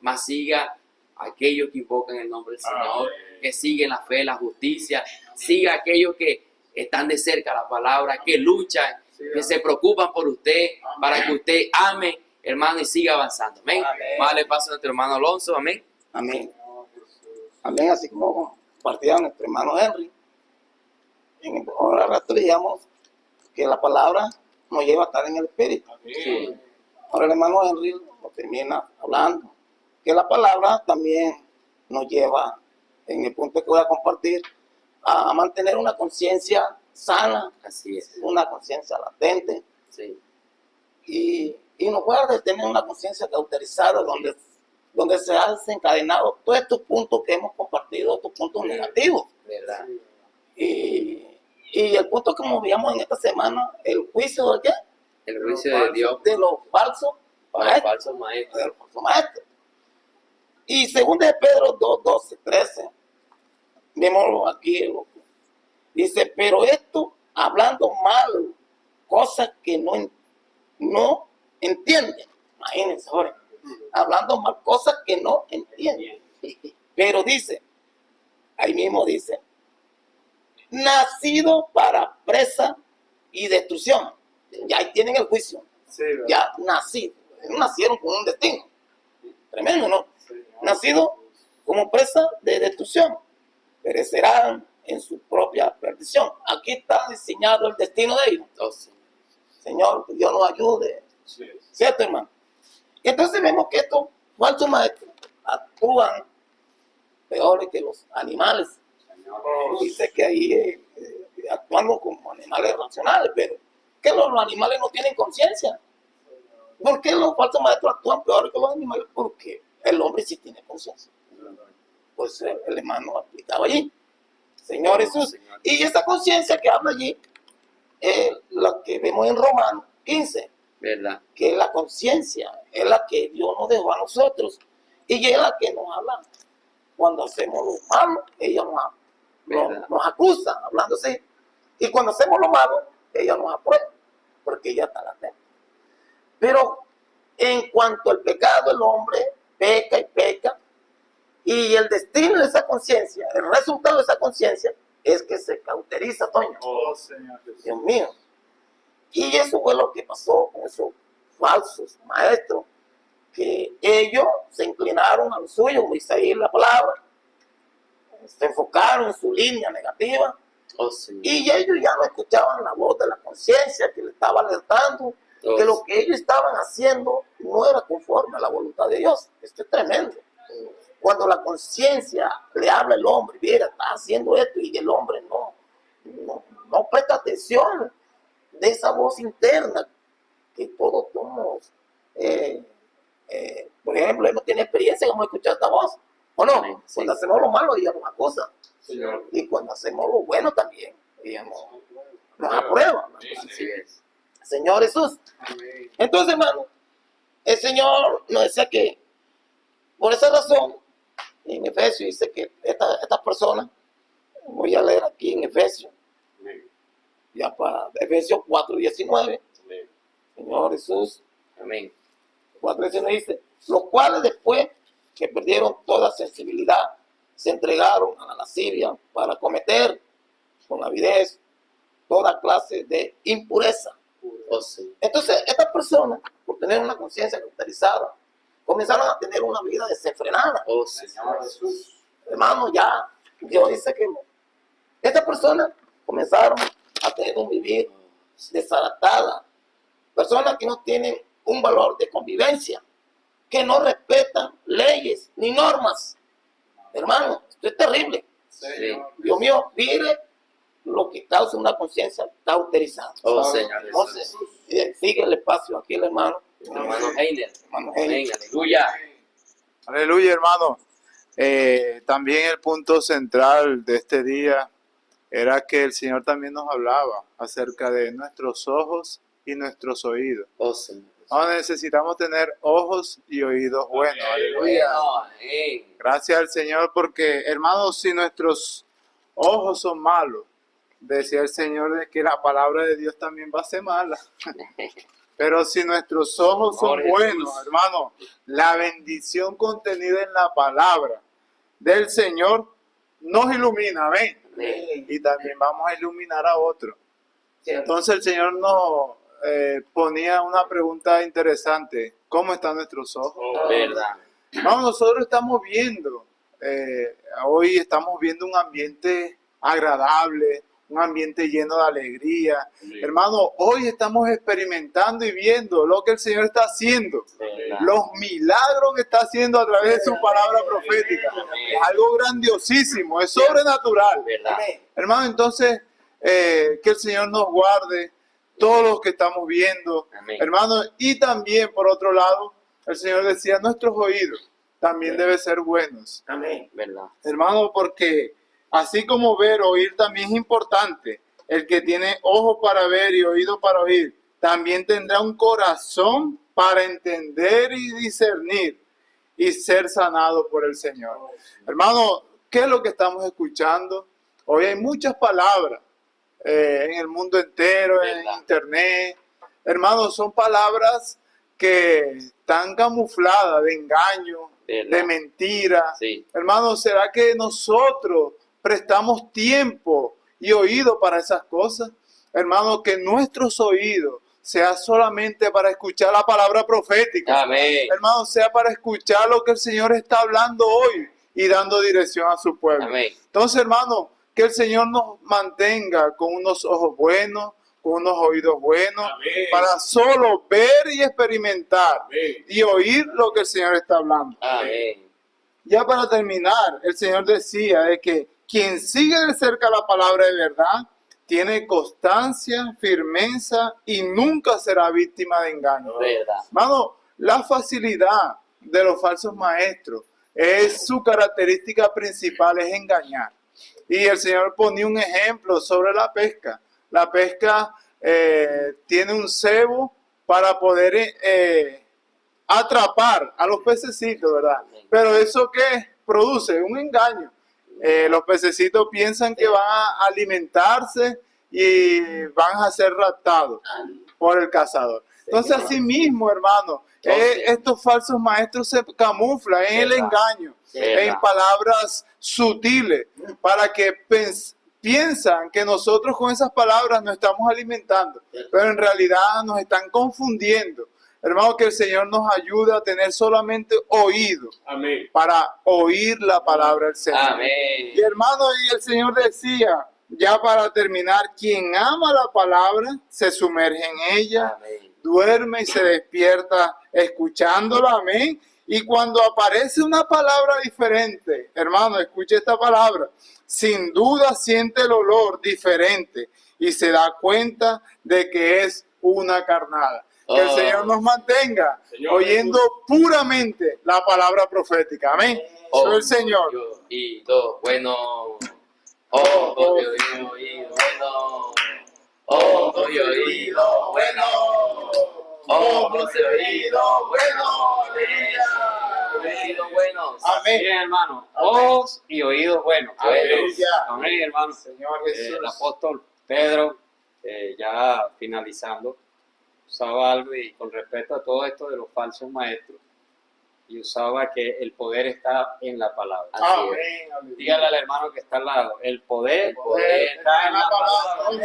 S4: Mas siga a aquellos que invocan el nombre del Señor, que siguen la fe, la justicia. Siga a aquellos que están de cerca la palabra, que luchan, que se preocupan por usted, para que usted ame, hermano, y siga avanzando. Amén. Vamos a darle paso a nuestro hermano Alonso. Amén.
S6: Amén. Amén. Así como compartía nuestro hermano Henry. En ahora rato leíamos que la palabra nos lleva a estar en el espíritu.
S4: Sí.
S6: Ahora el hermano Henry nos termina hablando que la palabra también nos lleva, en el punto que voy a compartir, a mantener una conciencia sana,
S4: Así es.
S6: una conciencia latente,
S4: Sí.
S6: y nos guarde tener una conciencia cauterizada donde se ha desencadenado todos estos puntos que hemos compartido, estos puntos negativos.
S4: ¿Verdad?
S6: Y el punto que nos veíamos en esta semana, el juicio de qué?
S4: El juicio de Dios
S6: De los falsos
S4: para el
S6: maestros.
S4: falso maestro.
S6: Del falso maestro. Y según de Pedro 2, 12, 13, vemos aquí, dice, pero esto hablando mal, cosas que no entienden. Imagínense ahora, hablando mal, cosas que no entienden. Pero dice, ahí mismo dice, nacido para presa y destrucción. Ya ahí tienen el juicio. Ya nacido. Nacieron con un destino. Tremendo, ¿no? Nacido como presa de destrucción. Perecerán en su propia perdición. Aquí está diseñado el destino de ellos.
S4: Entonces,
S6: Señor, que Dios nos ayude. ¿Cierto, hermano? Y entonces vemos que estos falsos maestros actúan peores que los animales. Dice que ahí actuando como animales racionales, pero que los animales no tienen conciencia. ¿Por qué los falsos maestros actúan peor que los animales? Porque el hombre sí tiene conciencia. Pues el hermano aplicaba allí. Señor Jesús. Y esa conciencia que habla allí es la que vemos en Romanos 15,
S4: ¿verdad?
S6: que la conciencia es la que Dios nos dejó a nosotros y es la que nos habla. Cuando hacemos lo malo, ella nos acusa, hablando así. Y cuando hacemos lo malo, ella nos aprueba, porque ella está latente. Pero en cuanto al pecado, el hombre peca y peca, y el destino de esa conciencia, el resultado de esa conciencia, es que se cauteriza, Toño.
S5: Oh, Señor Jesús.
S6: Dios mío. Y eso fue lo que pasó con esos falsos maestros, que ellos se inclinaron a lo suyo, como dice ahí la palabra, se enfocaron en su línea negativa,
S4: Oh, Señor.
S6: y ellos ya no escuchaban la voz de la conciencia que le estaba alertando que lo que ellos estaban haciendo no era conforme a la voluntad de Dios. Esto es tremendo. Cuando la conciencia le habla al hombre, mira, está haciendo esto, y el hombre no presta atención de esa voz interna que todos somos. Por ejemplo, él no tiene experiencia como escuchar esta voz, ¿o no?
S4: Sí.
S6: Cuando hacemos lo malo, ella nos acusa.
S5: Señor.
S6: Y cuando hacemos lo bueno también, ella nos aprueba.
S4: Así es.
S6: Señor Jesús.
S5: Amén.
S6: Entonces, hermano, el Señor nos decía que por esa razón, en Efesios dice que estas personas, voy a leer aquí en Efesios, ya para Efesios 4:19, Señor Jesús,
S4: Amén.
S6: 4:19 dice, los cuales después que perdieron toda sensibilidad, se entregaron a la lascivia para cometer con avidez toda clase de impureza.
S4: Oh, sí.
S6: Entonces, estas personas, por tener una conciencia cauterizada, comenzaron a tener una vida desenfrenada.
S4: Oh, sí.
S6: Hermano, ya Dios dice que estas personas comenzaron a tener un vivir desadaptada. Personas que no tienen un valor de convivencia, que no respetan leyes ni normas. Hermano, esto es terrible.
S4: Sí.
S6: Dios mío, mire lo que causa una conciencia cauterizada.
S4: Oh, Señor.
S6: Entonces, sigue el espacio aquí, el hermano.
S4: Hermano Heiner.
S6: Hermano Heiner.
S4: Amén. Aleluya.
S5: Aleluya, hermano. También el punto central de este día era que el Señor también nos hablaba acerca de nuestros ojos y nuestros oídos.
S4: Oh, Señor.
S5: Ahora necesitamos tener ojos y oídos buenos. Aleluya.
S4: Amén.
S5: Gracias al Señor porque, hermanos, si nuestros ojos son malos, decía el Señor de que la palabra de Dios también va a ser mala. Pero si nuestros ojos son buenos, hermano, la bendición contenida en la palabra del Señor nos ilumina, amén. Y también vamos a iluminar a otros. Entonces el Señor nos ponía una pregunta interesante. ¿Cómo están nuestros ojos?
S4: Verdad.
S5: Vamos, nosotros estamos viendo, hoy estamos viendo un ambiente agradable, un ambiente lleno de alegría. Hermano, hoy estamos experimentando y viendo lo que el Señor está haciendo, los milagros que está haciendo a través de su palabra profética. Es algo grandiosísimo, es sobrenatural. Hermano, entonces, que el Señor nos guarde todos los que estamos viendo, hermano, y también, por otro lado, el Señor decía, nuestros oídos también deben ser buenos.
S6: Amén.
S4: Verdad.
S5: Hermano, porque así como ver, oír también es importante. El que tiene ojos para ver y oídos para oír, también tendrá un corazón para entender y discernir y ser sanado por el Señor. Hermano, ¿qué es lo que estamos escuchando? Hoy hay muchas palabras en el mundo entero, en internet. Hermano, son palabras que están camufladas de engaño, de mentira.
S4: Sí.
S5: Hermano, ¿será que nosotros prestamos tiempo y oído para esas cosas? Hermano, que nuestros oídos sea solamente para escuchar la palabra profética.
S4: Amén.
S5: Hermano, sea para escuchar lo que el Señor está hablando hoy y dando dirección a su pueblo.
S4: Amén.
S5: Entonces, hermano, que el Señor nos mantenga con unos ojos buenos, con unos oídos buenos, para solo ver y experimentar y oír lo que el Señor está hablando.
S4: Amén.
S5: Ya para terminar, el Señor decía de que quien sigue de cerca la palabra de verdad tiene constancia, firmeza y nunca será víctima de engaño.
S4: Verdad.
S5: Hermano, la facilidad de los falsos maestros es su característica principal, es engañar. Y el Señor ponía un ejemplo sobre la pesca. La pesca tiene un cebo para poder atrapar a los pececitos, ¿verdad? Pero eso ¿qué produce? Un engaño. Los pececitos piensan que van a alimentarse y van a ser raptados por el cazador. Entonces, así mismo, hermano, estos falsos maestros se camuflan en el engaño, en palabras sutiles, para que piensan que nosotros con esas palabras nos estamos alimentando, pero en realidad nos están confundiendo. Hermano, que el Señor nos ayude a tener solamente oído para oír la palabra del Señor.
S4: Amén.
S5: Y hermano, y el Señor decía, ya para terminar, quien ama la palabra se sumerge en ella,
S4: Amén.
S5: duerme y se despierta escuchándola, amén. Y cuando aparece una palabra diferente, hermano, escuche esta palabra, sin duda siente el olor diferente y se da cuenta de que es una carnada. Que el Señor nos mantenga oyendo puramente la palabra profética. Amén. Soy el Señor.
S4: Oído bueno. Ojo de oído bueno. Ojo de oído bueno. ojos y oídos buenos, oídos buenos.
S5: Amén.
S7: Miren, hermano, ojos y oídos buenos.
S5: Aleluya.
S7: Amén, hermano.
S5: Señor Jesús.
S7: El apóstol Pedro, ya finalizando, usaba algo y con respecto a todo esto de los falsos maestros, y usaba que el poder está en la palabra.
S4: Así es.
S5: Amén. Aleluya.
S7: Dígale al hermano que está al lado, el poder
S5: Está en la palabra.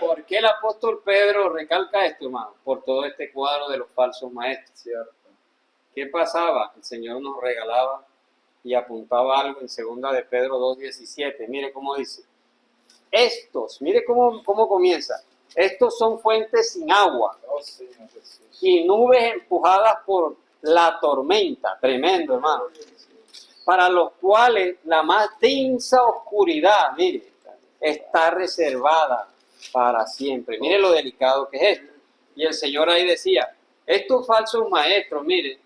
S7: ¿Por qué el apóstol Pedro recalca esto, hermano? Por todo este cuadro de los falsos maestros. ¿Qué pasaba? El Señor nos regalaba y apuntaba algo en 2 de Pedro 2:17. Mire cómo dice. Estos, mire cómo comienza. Estos son fuentes sin agua
S5: Oh, Señor Jesús.
S7: y nubes empujadas por la tormenta. Tremendo, hermano. Para los cuales la más densa oscuridad, mire, está reservada para siempre. Mire lo delicado que es esto. Y el Señor ahí decía, estos falsos maestros, mire,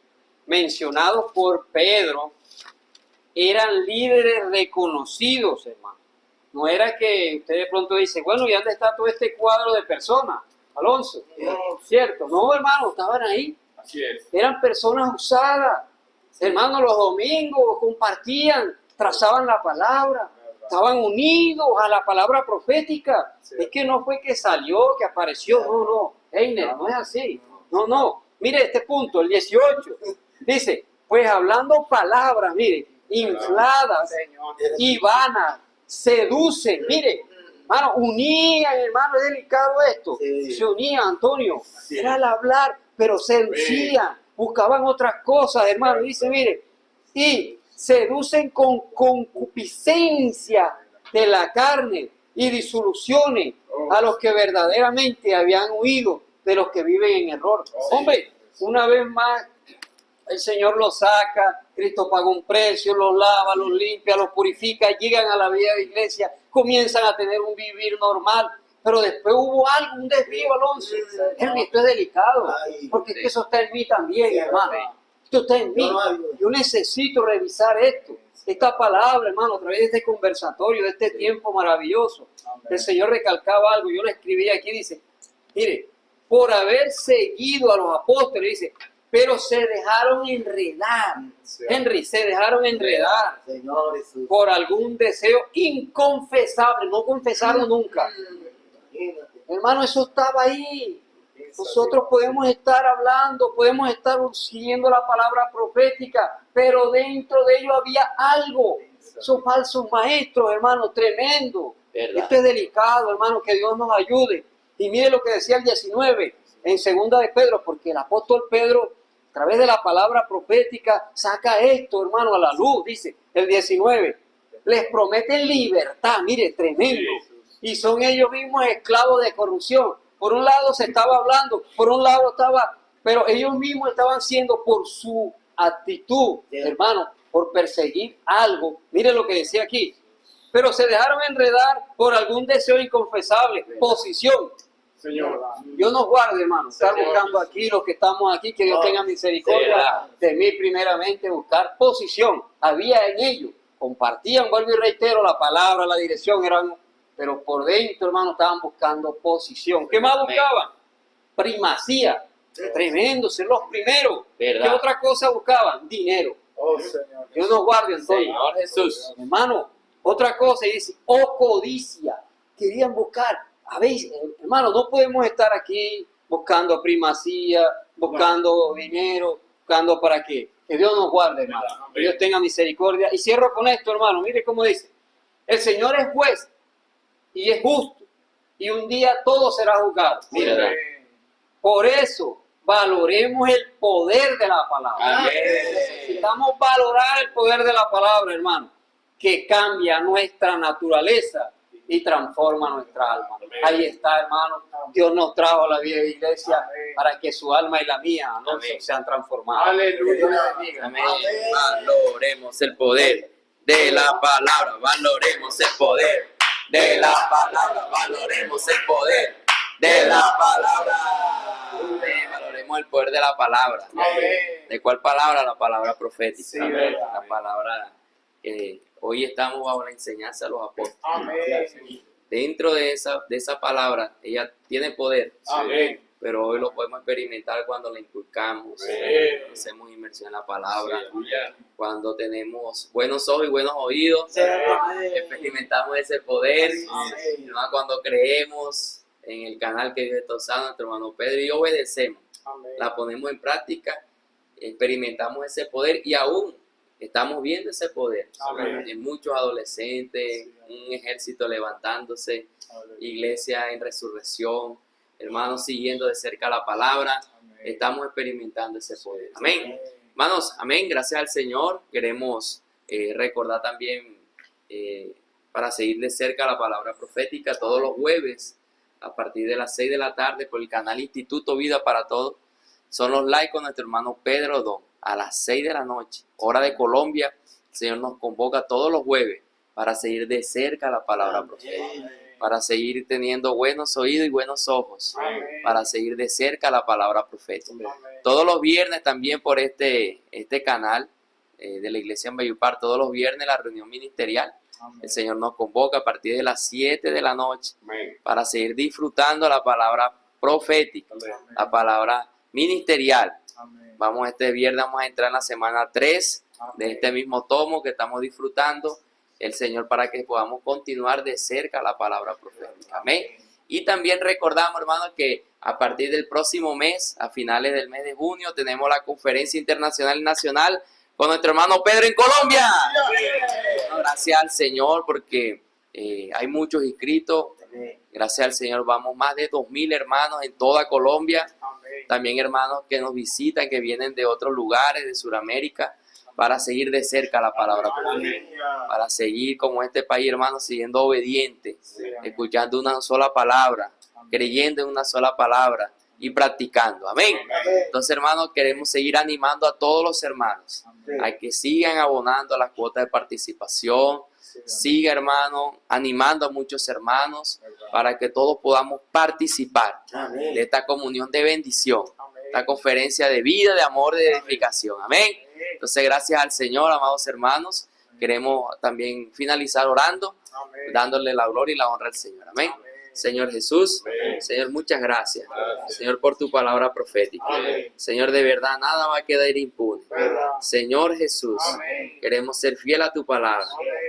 S7: mencionados por Pedro, eran líderes reconocidos, hermano. No era que usted de pronto dice, bueno, ¿y dónde está todo este cuadro de personas, Alonso? ¿Cierto? No, hermano, estaban ahí.
S3: Así es.
S7: Eran personas usadas. Hermanos, los domingos compartían, trazaban la palabra, estaban unidos a la palabra profética. Es que no fue que salió, que apareció, no. Einer, no es así. No. Mire este punto, el 18. Dice, pues hablando palabras, mire, infladas y vanas, seducen. Mire, hermano, unían, hermano, es delicado esto. Se unían, Antonio. Era al hablar, pero seducían. Buscaban otras cosas, hermano. Dice, mire, y seducen con concupiscencia de la carne y disoluciones a los que verdaderamente habían huido de los que viven en error. Hombre, una vez más, el Señor los saca, Cristo paga un precio, los lava, los limpia, los purifica, llegan a la vida de iglesia, comienzan a tener un vivir normal. Pero después hubo algo, un desvío, Alonso. Esto es delicado, porque es que eso está en mí también, hermano. Esto está en mí. Yo necesito revisar esto, esta palabra, hermano, a través de este conversatorio, de este tiempo maravilloso. El Señor recalcaba algo, yo lo escribí aquí, dice, mire, por haber seguido a los apóstoles, dice, pero se dejaron enredar. Henry, se dejaron enredar por algún deseo inconfesable, no confesaron nunca. Hermano, eso estaba ahí. Nosotros podemos estar hablando, podemos estar siguiendo la palabra profética, pero dentro de ello había algo. Esos falsos maestros, hermano, tremendo. Esto es delicado, hermano, que Dios nos ayude. Y mire lo que decía el 19 en 2 de Pedro, porque el apóstol Pedro, a través de la palabra profética, saca esto, hermano, a la luz. Dice el 19, les prometen libertad, mire, tremendo. Y son ellos mismos esclavos de corrupción. Por un lado se estaba hablando, por un lado estaba, pero ellos mismos estaban siendo por su actitud, hermano, por perseguir algo. Mire lo que decía aquí. Pero se dejaron enredar por algún deseo inconfesable, posición.
S5: Señor.
S7: Dios nos guarde, hermano. Estar buscando aquí, los que estamos aquí, que Dios tenga misericordia de mí primeramente, buscar posición. Había en ellos, compartían, vuelvo y reitero, la palabra, la dirección, eran... Pero por dentro, hermano, estaban buscando posición. ¿Qué más buscaban? Primacía. Tremendo, ser los primeros. ¿Qué otra cosa buscaban? Dinero.
S5: Oh, Señor.
S7: Dios nos guarde, Antonio.
S4: Señor Jesús.
S7: Hermano, otra cosa, y dice, codicia. Querían buscar. A ver, hermano, no podemos estar aquí buscando primacía, buscando dinero, buscando para qué. Que Dios nos guarde, hermano. Que Dios tenga misericordia. Y cierro con esto, hermano. Mire cómo dice. El Señor es juez y es justo, y un día todo será juzgado. Mira, por eso valoremos el poder de la palabra.
S4: Amén.
S7: Necesitamos valorar el poder de la palabra, hermano, que cambia nuestra naturaleza y transforma nuestra alma. Ahí está, hermano. Dios nos trajo a la vida de iglesia para que su alma y la mía no sean transformadas.
S5: Aleluya.
S4: Amén. Valoremos el poder de la palabra, valoremos el poder de la palabra, valoremos el poder de la palabra. Valoremos el poder de la palabra.
S5: Amén.
S4: ¿De cuál palabra? La palabra profética.
S5: Sí,
S4: la palabra hoy estamos bajo la enseñanza de los apóstoles.
S5: Amén.
S4: dentro de esa palabra, ella tiene poder.
S5: Amén.
S4: Pero hoy lo podemos experimentar cuando la inculcamos, hacemos inmersión en la palabra, cuando tenemos buenos ojos y buenos oídos, experimentamos ese poder, ¿no? Cuando creemos en el canal que Dios está usando, nuestro hermano Pedro, y obedecemos, la ponemos en práctica, experimentamos ese poder y aún estamos viendo ese poder en muchos adolescentes, un ejército levantándose, iglesia en resurrección, hermanos siguiendo de cerca la palabra, estamos experimentando ese poder. Amén. Hermanos, amén, gracias al Señor. Queremos recordar también para seguir de cerca la palabra profética todos los jueves a partir de las 6 de la tarde por el canal Instituto Vida para Todos. Son los live con nuestro hermano Pedro Don a las 6 de la noche, hora de Colombia. El Señor nos convoca todos los jueves para seguir de cerca la palabra profética, para seguir teniendo buenos oídos y buenos ojos, para seguir de cerca la palabra profética. Todos los viernes también por este canal de la iglesia en Valledupar, todos los viernes la reunión ministerial. El Señor nos convoca a partir de las 7 de la noche para seguir disfrutando la palabra profética, la palabra ministerial. Vamos, este viernes vamos a entrar en la semana 3 de este mismo tomo que estamos disfrutando. El Señor para que podamos continuar de cerca la palabra profética. Amén. Y también recordamos, hermanos, que a partir del próximo mes, a finales del mes de junio, tenemos la conferencia internacional y nacional con nuestro hermano Pedro en Colombia. Gracias al Señor porque hay muchos inscritos. Gracias al Señor vamos más de 2,000 hermanos en toda Colombia. También hermanos que nos visitan, que vienen de otros lugares de Sudamérica, para seguir de cerca la palabra profética, para seguir como este país, hermanos, siguiendo obediente, escuchando una sola palabra, creyendo en una sola palabra y practicando. Amén. Entonces, hermanos, queremos seguir animando a todos los hermanos a que sigan abonando las cuotas de participación. Siga, hermano, animando a muchos hermanos para que todos podamos participar de esta comunión de bendición, esta conferencia de vida, de amor, de edificación. Amén. Entonces, gracias al Señor, amados hermanos, queremos también finalizar orando, dándole la gloria y la honra al Señor. Amén. Señor Jesús, Señor, muchas gracias. Señor, por tu palabra profética. Señor, de verdad, nada va a quedar impune. Señor Jesús, queremos ser fiel a tu palabra,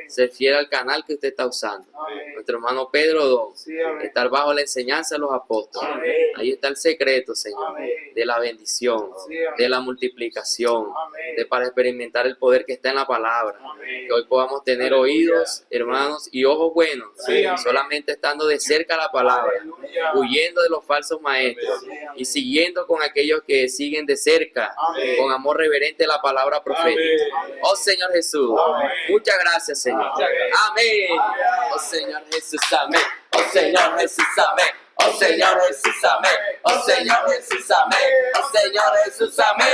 S4: ser fiel al canal que usted está usando. Nuestro hermano Pedro Don, estar bajo la enseñanza de los apóstoles. Ahí está el secreto, Señor, de la bendición, de la multiplicación, de para experimentar el poder que está en la palabra. Que hoy podamos tener oídos, hermanos, y ojos buenos, solamente estando de cerca la palabra, huyendo de los falsos maestros y siguiendo con aquellos que siguen de cerca, con amor reverente la palabra profética. Oh Señor Jesús, muchas gracias, Señor. Amén. Oh Señor Jesús, amén. Oh Señor Jesús, amén. Oh Señor Jesús, amén. Oh Señor Jesús, amén. Oh Señor Jesús, amén.